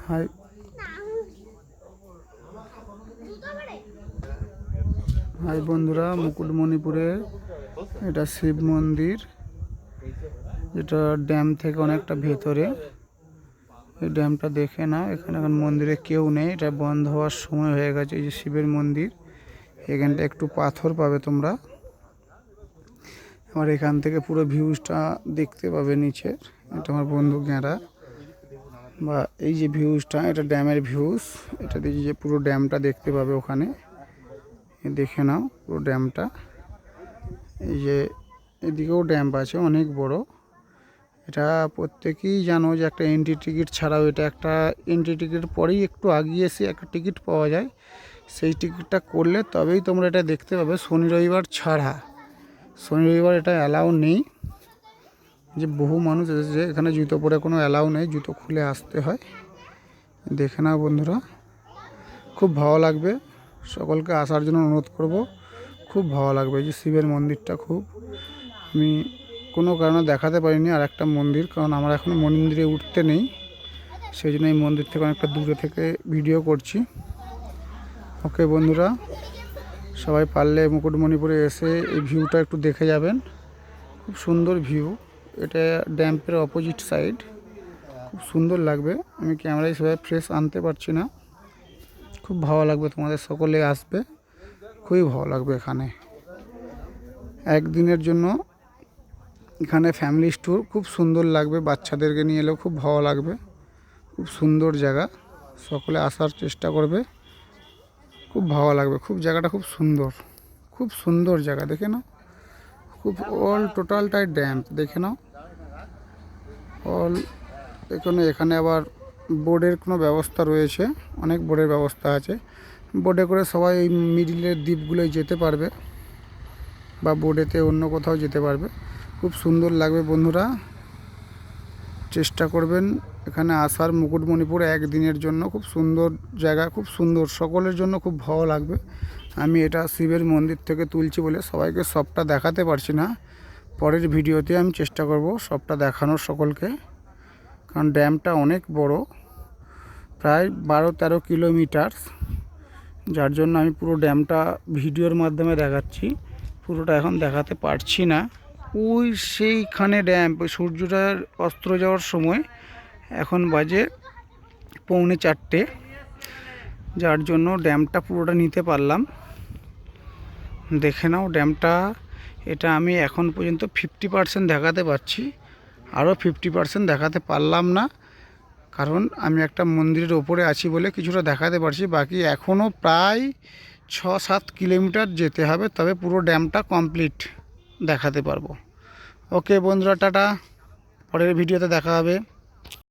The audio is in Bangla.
হাই হাই বন্ধুরা, মুকুটমণিপুরে এটা শিব মন্দির, যেটা ড্যাম থেকে অনেকটা ভেতরে। এই ড্যামটা দেখে না, এখানে এখন মন্দিরে কেউ নেই, এটা বন্ধ হওয়ার সময় হয়ে গেছে। এই যে শিবের মন্দির, এখানটা একটু পাথর পাবে তোমরা। আমার এখান থেকে পুরো ভিউজটা দেখতে পাবে নিচে। এটা আমার বন্ধু গেঁড়া, বা এই যে ভিউজটা, এটা ড্যামের ভিউজ। এটা দিয়ে যে পুরো ড্যামটা দেখতে পাবে ওখানে, দেখে নাও পুরো ড্যামটা। এই যে এদিকেও ড্যাম আছে অনেক বড়। এটা প্রত্যেকেই জানো যে একটা এন্ট্রি টিকিট ছাড়াও, এটা একটা এন্ট্রি টিকিট পরেই একটু আগিয়ে এসে একটা টিকিট পাওয়া যায়। সেই টিকিটটা করলে তবেই তোমরা এটা দেখতে পাবে, শনি রবিবার ছাড়া। শনি রবিবার এটা অ্যালাউ নেই। যে বহু মানুষ এসেছে, এখানে জুতো পরে কোনো অ্যালাউ নেই, জুতো খুলে আসতে হয়। দেখে নাও বন্ধুরা, খুব ভালো লাগবে। সকলকে আসার জন্য অনুরোধ করব, খুব ভালো লাগবে। এই যে শিবের মন্দিরটা খুব, আমি কোনো কারণে দেখাতে পারিনি আর একটা মন্দির, কারণ আমার এখন মন্দিরে উঠতে নেই, সেই জন্য এই মন্দির থেকে অনেকটা দূরে থেকে ভিডিও করছি। ওকে বন্ধুরা, সবাই পারলে মুকুটমণিপুরে এসে এই ভিউটা একটু দেখে যাবেন। খুব সুন্দর ভিউ। এটা ড্যাম্পের অপোজিট সাইড, খুব সুন্দর লাগবে। আমি ক্যামেরায় সবাই ফ্রেশ আনতে পারছি না। খুব ভালো লাগবে, তোমাদের সকলে আসবে, খুবই ভালো লাগবে। এখানে একদিনের জন্য এখানে ফ্যামিলি ট্যুর খুব সুন্দর লাগবে, বাচ্চাদেরকে নিয়ে এলেও খুব ভালো লাগবে। খুব সুন্দর জায়গা, সকলে আসার চেষ্টা করবে, খুব ভালো লাগবে। খুব জায়গাটা খুব সুন্দর, খুব সুন্দর জায়গা। দেখে নাও, খুব অল টোটালটাই ড্যাম, দেখে নাও অল। এখানে আবার বোর্ডের কোনো ব্যবস্থা রয়েছে, অনেক বোর্ডের ব্যবস্থা আছে। বোর্ডে করে সবাই এই মিডিলের দ্বীপগুলোয় যেতে পারবে, বা বোর্ডেতে অন্য কোথাও যেতে পারবে। খুব সুন্দর লাগবে বন্ধুরা, চেষ্টা করবেন এখানে আসার। মুকুটমণিপুর একদিনের জন্য খুব সুন্দর জায়গা, খুব সুন্দর, সকলের জন্য খুব ভালো লাগবে। আমি এটা শিবের মন্দির থেকে তুলছি বলে সবাইকে সবটা দেখাতে পারছি না। পরের ভিডিওতে আমি চেষ্টা করব সবটা দেখানোর সকলকে, কারণ ড্যামটা অনেক বড়, প্রায় 12-13 কিলোমিটার, যার জন্য আমি পুরো ড্যামটা ভিডিওর মাধ্যমে দেখাচ্ছি, পুরোটা এখন দেখাতে পারছি না। ওই সেইখানে ড্যাম, ওই সূর্যটার অস্ত যাওয়ার সময়, এখন বাজে 3:45, যার জন্য ড্যামটা পুরোটা নিতে পারলাম। দেখে নাও ড্যামটা। এটা আমি এখন পর্যন্ত 50% দেখাতে পারছি, আরও 50% দেখাতে পারলাম না, কারণ আমি একটা মন্দিরের ওপরে আছি বলে কিছুটা দেখাতে পারছি। বাকি এখনও প্রায় 6-7 কিলোমিটার যেতে হবে, তবে পুরো ড্যামটা কমপ্লিট দেখাতে পারবো। ওকে বন্ধুরা, টাটা, পরের ভিডিওতে দেখা হবে।